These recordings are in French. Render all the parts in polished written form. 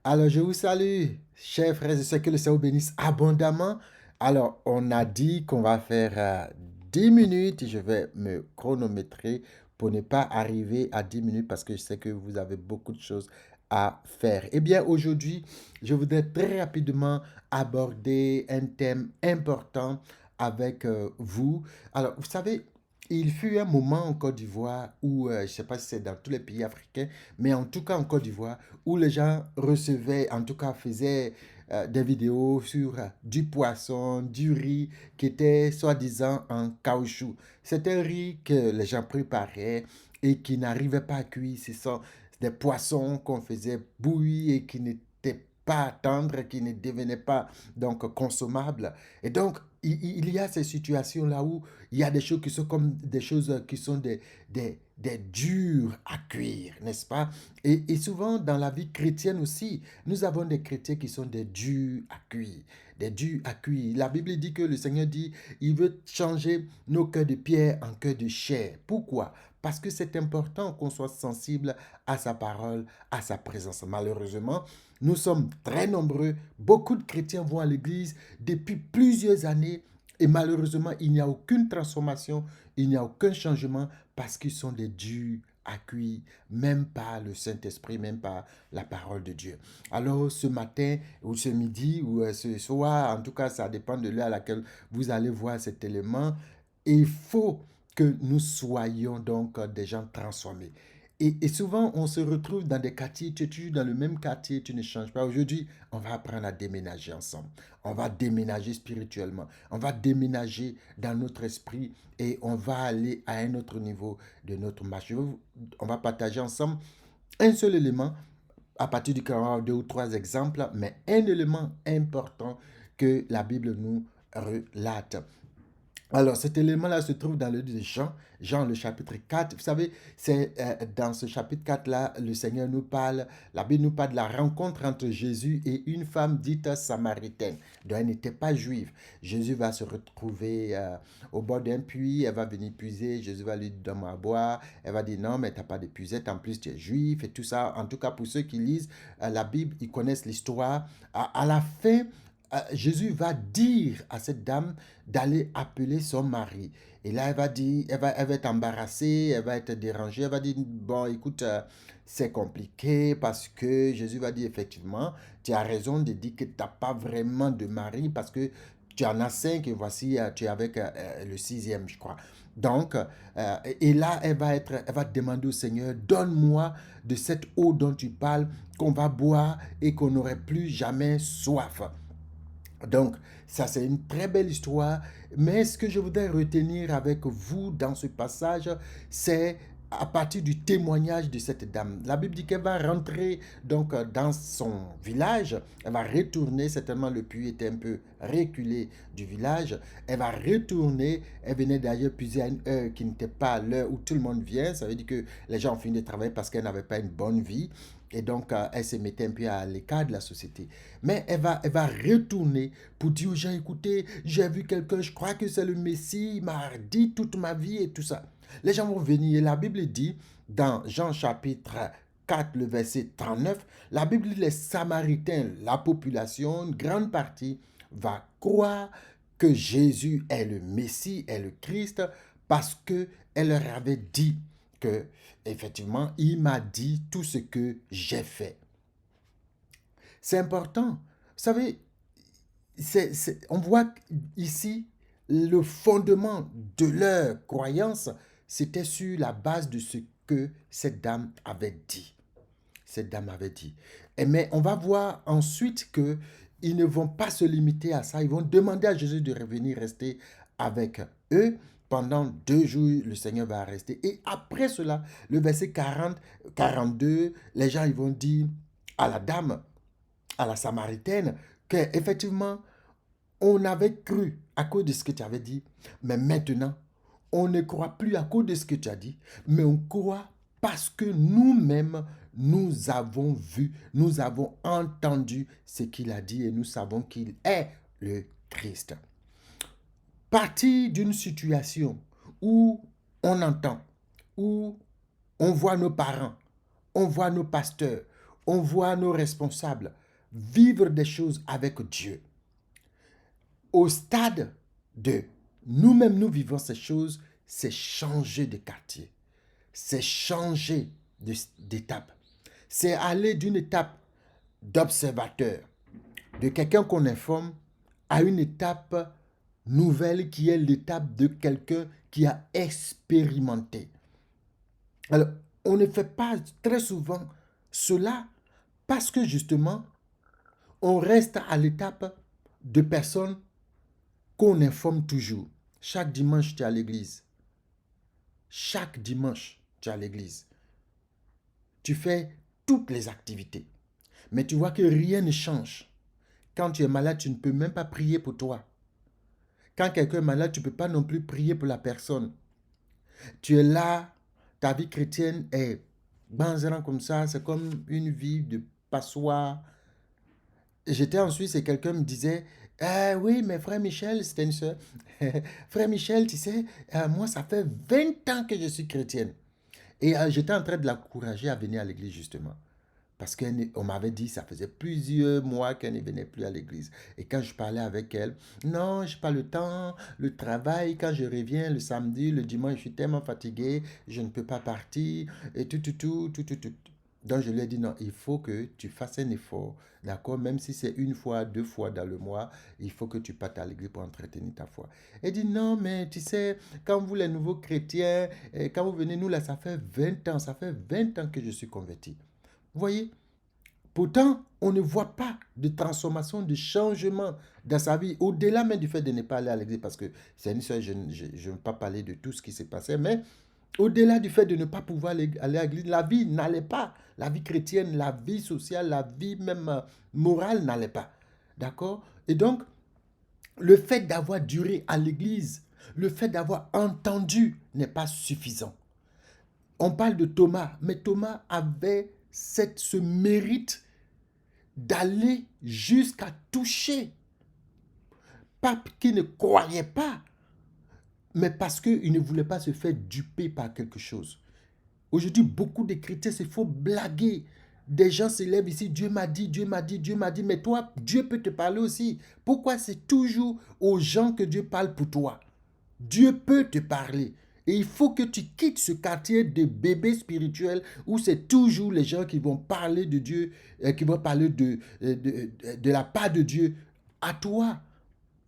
Alors, je vous salue, chers frères et sœurs, que le Seigneur vous bénisse abondamment. Alors, on a dit qu'on va faire 10 minutes. Je vais me chronométrer pour ne pas arriver à 10 minutes parce que je sais que vous avez beaucoup de choses à faire. Eh bien, aujourd'hui, je voudrais très rapidement aborder un thème important avec vous. Alors, vous savez, il fut un moment en Côte d'Ivoire où, je ne sais pas si c'est dans tous les pays africains, mais en tout cas en Côte d'Ivoire, où les gens recevaient, en tout cas faisaient des vidéos sur du poisson, du riz qui était soi-disant en caoutchouc. C'est un riz que les gens préparaient et qui n'arrivait pas à cuire. Ce sont des poissons qu'on faisait bouillir et qui n'étaient pas tendres, qui ne devenaient pas donc consommables. Et donc, il y a ces situations-là où il y a des choses qui sont comme des choses qui sont des durs à cuire, n'est-ce pas? Et souvent dans la vie chrétienne aussi, nous avons des chrétiens qui sont des durs à cuire, des durs à cuire. La Bible dit que le Seigneur dit, il veut changer nos cœurs de pierre en cœurs de chair. Pourquoi? Parce que c'est important qu'on soit sensible à sa parole, à sa présence. Malheureusement, nous sommes très nombreux. Beaucoup de chrétiens vont à l'église depuis plusieurs années et malheureusement, il n'y a aucune transformation, il n'y a aucun changement parce qu'ils sont des durs à cuire, même pas le Saint-Esprit, même pas la parole de Dieu. Alors ce matin ou ce midi ou ce soir, en tout cas ça dépend de l'heure à laquelle vous allez voir cet élément, il faut que nous soyons donc des gens transformés. Et souvent, on se retrouve dans des quartiers, tu es toujours dans le même quartier, tu ne changes pas. Aujourd'hui, on va apprendre à déménager ensemble. On va déménager spirituellement. On va déménager dans notre esprit et on va aller à un autre niveau de notre marche. On va partager ensemble un seul élément à partir duquel on va avoir deux ou trois exemples, mais un élément important que la Bible nous relate. Alors, cet élément-là se trouve dans le livre de Jean, Jean le chapitre 4. Vous savez, c'est dans ce chapitre 4-là, le Seigneur nous parle, la Bible nous parle de la rencontre entre Jésus et une femme dite samaritaine, dont elle n'était pas juive. Jésus va se retrouver au bord d'un puits, elle va venir puiser, Jésus va lui donner à boire, elle va dire non, mais tu n'as pas de puisette, en plus tu es juif et tout ça. En tout cas, pour ceux qui lisent la Bible, ils connaissent l'histoire. À la fin, Jésus va dire à cette dame d'aller appeler son mari. Et là, elle va dire, elle va être embarrassée, elle va être dérangée, elle va dire, bon, écoute, c'est compliqué parce que Jésus va dire, effectivement, tu as raison de dire que tu n'as pas vraiment de mari parce que tu en as cinq et voici, tu es avec le sixième, je crois. Donc, et là, elle va demander au Seigneur, donne-moi de cette eau dont tu parles, qu'on va boire et qu'on n'aurait plus jamais soif. Donc, ça, c'est une très belle histoire. Mais ce que je voudrais retenir avec vous dans ce passage, c'est à partir du témoignage de cette dame. La Bible dit qu'elle va rentrer donc dans son village. Elle va retourner, certainement le puits était un peu reculé du village. Elle va retourner. Elle venait d'ailleurs puiser à une heure qui n'était pas l'heure où tout le monde vient. Ça veut dire que les gens ont fini de travailler parce qu'elle n'avait pas une bonne vie. Et donc, elle se mettait un peu à l'écart de la société. Mais elle va retourner pour dire aux gens, écoutez, j'ai vu quelqu'un, je crois que c'est le Messie, il m'a dit toute ma vie et tout ça. Les gens vont venir. Et la Bible dit, dans Jean chapitre 4, le verset 39, la Bible dit, les Samaritains, la population, une grande partie, va croire que Jésus est le Messie, est le Christ, parce que elle leur avait dit que, effectivement, il m'a dit tout ce que j'ai fait. C'est important. Vous savez, on voit ici le fondement de leur croyance, c'était sur la base de ce que cette dame avait dit. Cette dame avait dit. Mais on va voir ensuite que ils ne vont pas se limiter à ça. Ils vont demander à Jésus de revenir rester avec eux. Pendant 2 jours, le Seigneur va rester. Et après cela, le verset 40, 42, les gens ils vont dire à la dame, à la Samaritaine, qu'effectivement, on avait cru à cause de ce que tu avais dit, mais maintenant, on ne croit plus à cause de ce que tu as dit, mais on croit parce que nous-mêmes, nous avons vu, nous avons entendu ce qu'il a dit et nous savons qu'il est le Christ. Partir d'une situation où on entend, où on voit nos parents, on voit nos pasteurs, on voit nos responsables vivre des choses avec Dieu. Au stade de nous-mêmes, nous vivons ces choses, c'est changer de quartier, c'est changer d'étape. C'est aller d'une étape d'observateur, de quelqu'un qu'on informe, à une étape nouvelle qui est l'étape de quelqu'un qui a expérimenté. Alors, on ne fait pas très souvent cela parce que justement, on reste à l'étape de personnes qu'on informe toujours. Chaque dimanche, tu es à l'église. Chaque dimanche, tu es à l'église. Tu fais toutes les activités. Mais tu vois que rien ne change. Quand tu es malade, tu ne peux même pas prier pour toi. Quand quelqu'un est malade, tu ne peux pas non plus prier pour la personne. Tu es là, ta vie chrétienne est banzerant comme ça, c'est comme une vie de passoire. J'étais en Suisse et quelqu'un me disait, ah oui, mais frère Michel, c'était une soeur. Frère Michel, tu sais, moi, ça fait 20 ans que je suis chrétienne. Et j'étais en train de l'encourager à venir à l'église, justement. Parce qu'on m'avait dit, ça faisait plusieurs mois qu'elle ne venait plus à l'église. Et quand je parlais avec elle, non, je n'ai pas le temps, le travail, quand je reviens le samedi, le dimanche, je suis tellement fatigué, je ne peux pas partir, et tout. Donc je lui ai dit, non, il faut que tu fasses un effort, d'accord? Même si c'est une fois, deux fois dans le mois, il faut que tu partes à l'église pour entretenir ta foi. Elle dit, non, mais tu sais, quand vous les nouveaux chrétiens, quand vous venez, nous là, ça fait 20 ans que je suis converti. Vous voyez? Pourtant, on ne voit pas de transformation, de changement dans sa vie, au-delà même du fait de ne pas aller à l'église, parce que c'est une seule, je ne veux pas parler de tout ce qui s'est passé, mais au-delà du fait de ne pas pouvoir aller à l'église, la vie n'allait pas. La vie chrétienne, la vie sociale, la vie même morale n'allait pas. D'accord? Et donc, le fait d'avoir duré à l'église, le fait d'avoir entendu n'est pas suffisant. On parle de Thomas, mais Thomas avait ce mérite d'aller jusqu'à toucher. Pas qu'il ne croyait pas, mais parce qu'il ne voulait pas se faire duper par quelque chose. Aujourd'hui, beaucoup de chrétiens, c'est faut blaguer. Des gens se lèvent ici, Dieu m'a dit, Dieu m'a dit, Dieu m'a dit, mais toi, Dieu peut te parler aussi. Pourquoi c'est toujours aux gens que Dieu parle pour toi? Dieu peut te parler. Et il faut que tu quittes ce quartier de bébés spirituels où c'est toujours les gens qui vont parler de Dieu, qui vont parler de la part de Dieu à toi.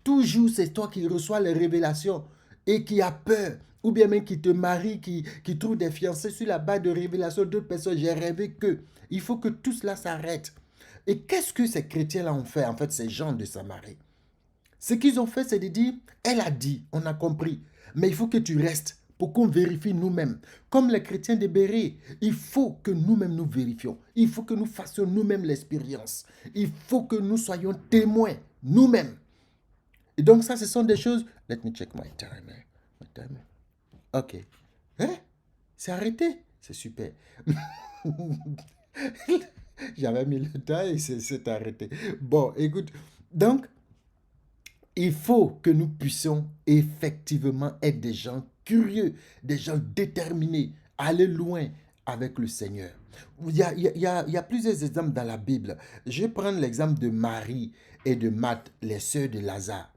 Toujours c'est toi qui reçois les révélations et qui a peur. Ou bien même qui te marie, qui trouve des fiancés sur la base de révélations d'autres personnes. J'ai rêvé que. Il faut que tout cela s'arrête. Et qu'est-ce que ces chrétiens-là ont fait, en fait, ces gens de Samarie? Ce qu'ils ont fait, c'est de dire, elle a dit, on a compris, mais il faut que tu restes pour qu'on vérifie nous-mêmes. Comme les chrétiens de Béret, il faut que nous-mêmes nous vérifions. Il faut que nous fassions nous-mêmes l'expérience. Il faut que nous soyons témoins nous-mêmes. Et donc ça, ce sont des choses... Let me check my timer. Ok. Hein? C'est arrêté. C'est super. J'avais mis le temps et c'est arrêté. Bon, écoute. Donc, il faut que nous puissions effectivement être des gens curieux, des gens déterminés, aller loin avec le Seigneur. Il y a plusieurs exemples dans la Bible. Je vais prendre l'exemple de Marie et de Marthe, les sœurs de Lazare.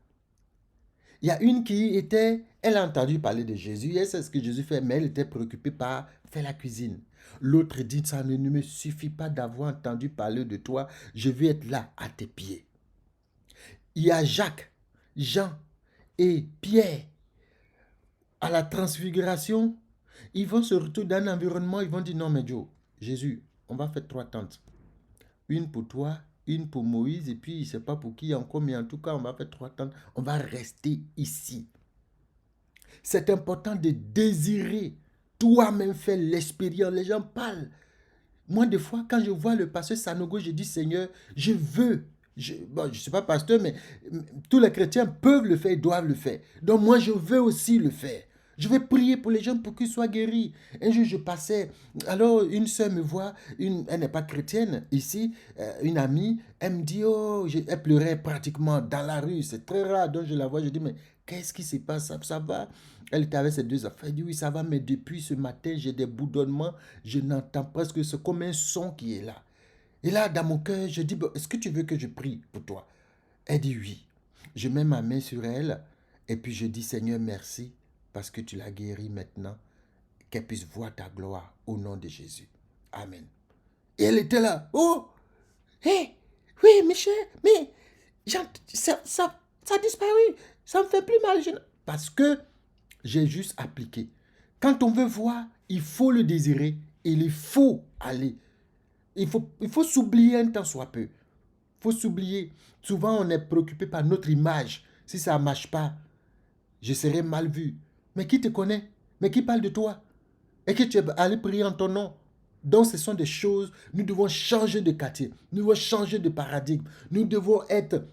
Il y a une qui était, elle a entendu parler de Jésus, elle sait ce que Jésus fait, mais elle était préoccupée par faire la cuisine. L'autre dit, ça ne me suffit pas d'avoir entendu parler de toi, je veux être là à tes pieds. Il y a Jacques, Jean et Pierre. À la transfiguration, ils vont se retrouver dans un environnement, ils vont dire, non mais Joe, Jésus, on va faire 3 tentes. Une pour toi, une pour Moïse, et puis je ne sais pas pour qui encore, mais en tout cas, on va faire 3 tentes. On va rester ici. C'est important de désirer toi-même faire l'expérience. Les gens parlent. Moi, des fois, quand je vois le pasteur Sanogo, je dis, Seigneur, je veux. Je ne suis pas pasteur, mais tous les chrétiens peuvent le faire, ils doivent le faire. Donc moi, je veux aussi le faire. Je vais prier pour les gens pour qu'ils soient guéris. Un jour, je passais, alors une soeur me voit, elle n'est pas chrétienne ici, une amie, elle me dit, oh, elle pleurait pratiquement dans la rue, c'est très rare, donc je la vois, je dis, mais qu'est-ce qui se passe, ça va? Elle était avec ses 2 enfants, elle dit, oui, ça va, mais depuis ce matin, j'ai des bourdonnements, je n'entends presque, c'est comme un son qui est là. Et là, dans mon cœur, je dis, bon, est-ce que tu veux que je prie pour toi? Elle dit oui. Je mets ma main sur elle et puis je dis, Seigneur, merci parce que tu l'as guérie maintenant, qu'elle puisse voir ta gloire au nom de Jésus. Amen. Et elle était là. Oh, hé, oui, Michel, mais ça a disparu. Ça me fait plus mal. Parce que j'ai juste appliqué. Quand on veut voir, il faut le désirer. Il faut aller. Il faut s'oublier un temps soit peu. Il faut s'oublier. Souvent, on est préoccupé par notre image. Si ça ne marche pas, je serai mal vu. Mais qui te connaît? Mais qui parle de toi? Et que tu es allé prier en ton nom. Donc, ce sont des choses, nous devons changer de quartier. Nous devons changer de paradigme. Nous devons être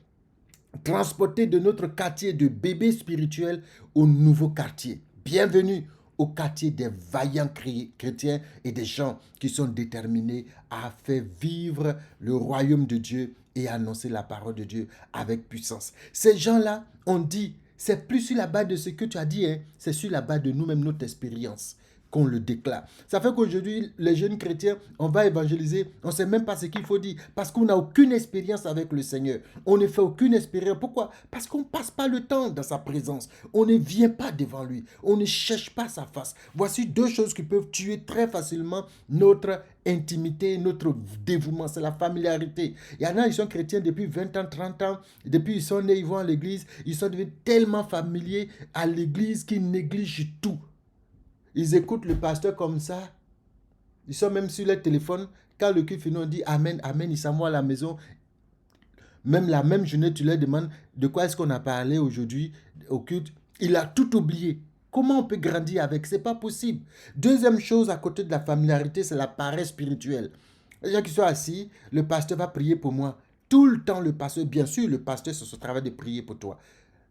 transportés de notre quartier de bébé spirituel au nouveau quartier. Bienvenue au quartier des vaillants chrétiens et des gens qui sont déterminés à faire vivre le royaume de Dieu et annoncer la parole de Dieu avec puissance. Ces gens-là, on dit, c'est plus sur la base de ce que tu as dit, hein, c'est sur la base de nous-mêmes, notre expérience qu'on le déclare. Ça fait qu'aujourd'hui, les jeunes chrétiens, on va évangéliser, on ne sait même pas ce qu'il faut dire, parce qu'on n'a aucune expérience avec le Seigneur. On ne fait aucune expérience. Pourquoi? Parce qu'on ne passe pas le temps dans sa présence. On ne vient pas devant lui. On ne cherche pas sa face. Voici deux choses qui peuvent tuer très facilement notre intimité, notre dévouement, c'est la familiarité. Il y en a, ils sont chrétiens depuis 20 ans, 30 ans, depuis ils sont nés, ils vont à l'église, ils sont devenus tellement familiers à l'église qu'ils négligent tout. Ils écoutent le pasteur comme ça. Ils sont même sur leur téléphone. Quand le culte finit, on dit Amen, Amen. Ils s'en vont à la maison. Même la même journée, tu leur demandes de quoi est-ce qu'on a parlé aujourd'hui au culte. Il a tout oublié. Comment on peut grandir avec? C'est pas possible. Deuxième chose à côté de la familiarité, c'est la paresse spirituelle. Les gens qui sont assis, le pasteur va prier pour moi. Tout le temps, le pasteur, bien sûr, le pasteur, c'est son travail de prier pour toi.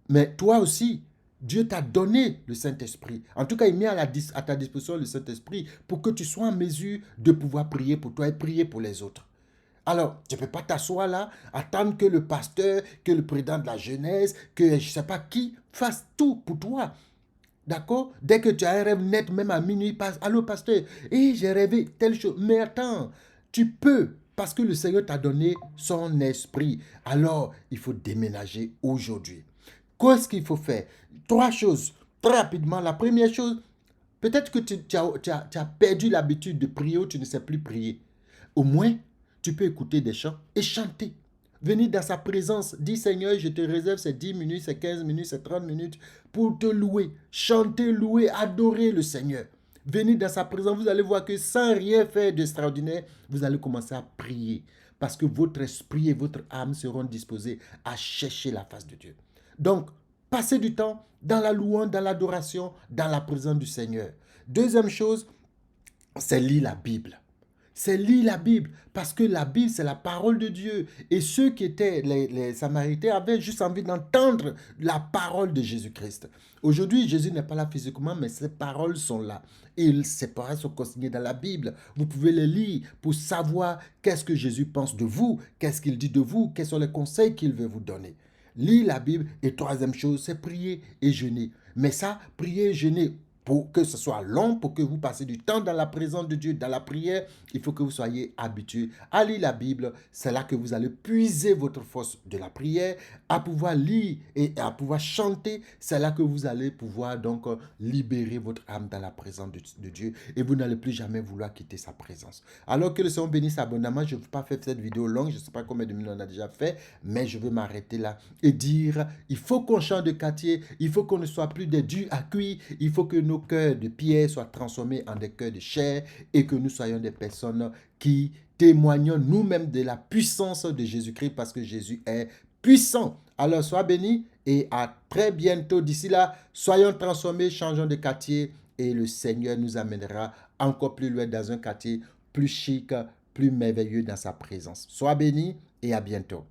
Mais toi aussi, Dieu t'a donné le Saint-Esprit. En tout cas, il met à ta disposition le Saint-Esprit pour que tu sois en mesure de pouvoir prier pour toi et prier pour les autres. Alors, tu ne peux pas t'asseoir là, attendre que le pasteur, que le président de la jeunesse, que je ne sais pas qui fasse tout pour toi. D'accord? Dès que tu as un rêve net, même à minuit, passe. Allô, pasteur, j'ai rêvé telle chose. Mais attends, tu peux, parce que le Seigneur t'a donné son esprit. Alors, il faut déménager aujourd'hui. Qu'est-ce qu'il faut faire? Trois choses. Très rapidement, la première chose, peut-être que tu as perdu l'habitude de prier ou tu ne sais plus prier. Au moins, tu peux écouter des chants et chanter. Venir dans sa présence, dis Seigneur, je te réserve ces 10 minutes, ces 15 minutes, ces 30 minutes pour te louer, chanter, louer, adorer le Seigneur. Venir dans sa présence, vous allez voir que sans rien faire d'extraordinaire, vous allez commencer à prier parce que votre esprit et votre âme seront disposés à chercher la face de Dieu. Donc, passez du temps dans la louange, dans l'adoration, dans la présence du Seigneur. Deuxième chose, c'est lire la Bible. C'est lire la Bible, parce que la Bible, c'est la parole de Dieu. Et ceux qui étaient les Samaritains avaient juste envie d'entendre la parole de Jésus-Christ. Aujourd'hui, Jésus n'est pas là physiquement, mais ses paroles sont là. Et ces paroles sont consignées dans la Bible. Vous pouvez les lire pour savoir qu'est-ce que Jésus pense de vous, qu'est-ce qu'il dit de vous, quels sont les conseils qu'il veut vous donner. Lire la Bible. Et troisième chose, c'est prier et jeûner. Mais ça, prier et jeûner, pour que ce soit long, pour que vous passiez du temps dans la présence de Dieu, dans la prière, il faut que vous soyez habitués à lire la Bible. C'est là que vous allez puiser votre force de la prière, à pouvoir lire et à pouvoir chanter. C'est là que vous allez pouvoir donc libérer votre âme dans la présence de Dieu et vous n'allez plus jamais vouloir quitter sa présence. Alors que le Seigneur bénisse abondamment, je ne veux pas faire cette vidéo longue, je ne sais pas combien de minutes on a déjà fait, mais je vais m'arrêter là et dire, il faut qu'on change de quartier, il faut qu'on ne soit plus des durs à cuire, il faut que nos cœurs de pierre soient transformés en des cœurs de chair et que nous soyons des personnes qui témoignons nous-mêmes de la puissance de Jésus-Christ parce que Jésus est puissant. Alors, sois béni et à très bientôt. D'ici là, soyons transformés, changeons de quartier et le Seigneur nous amènera encore plus loin dans un quartier plus chic, plus merveilleux dans sa présence. Sois béni et à bientôt.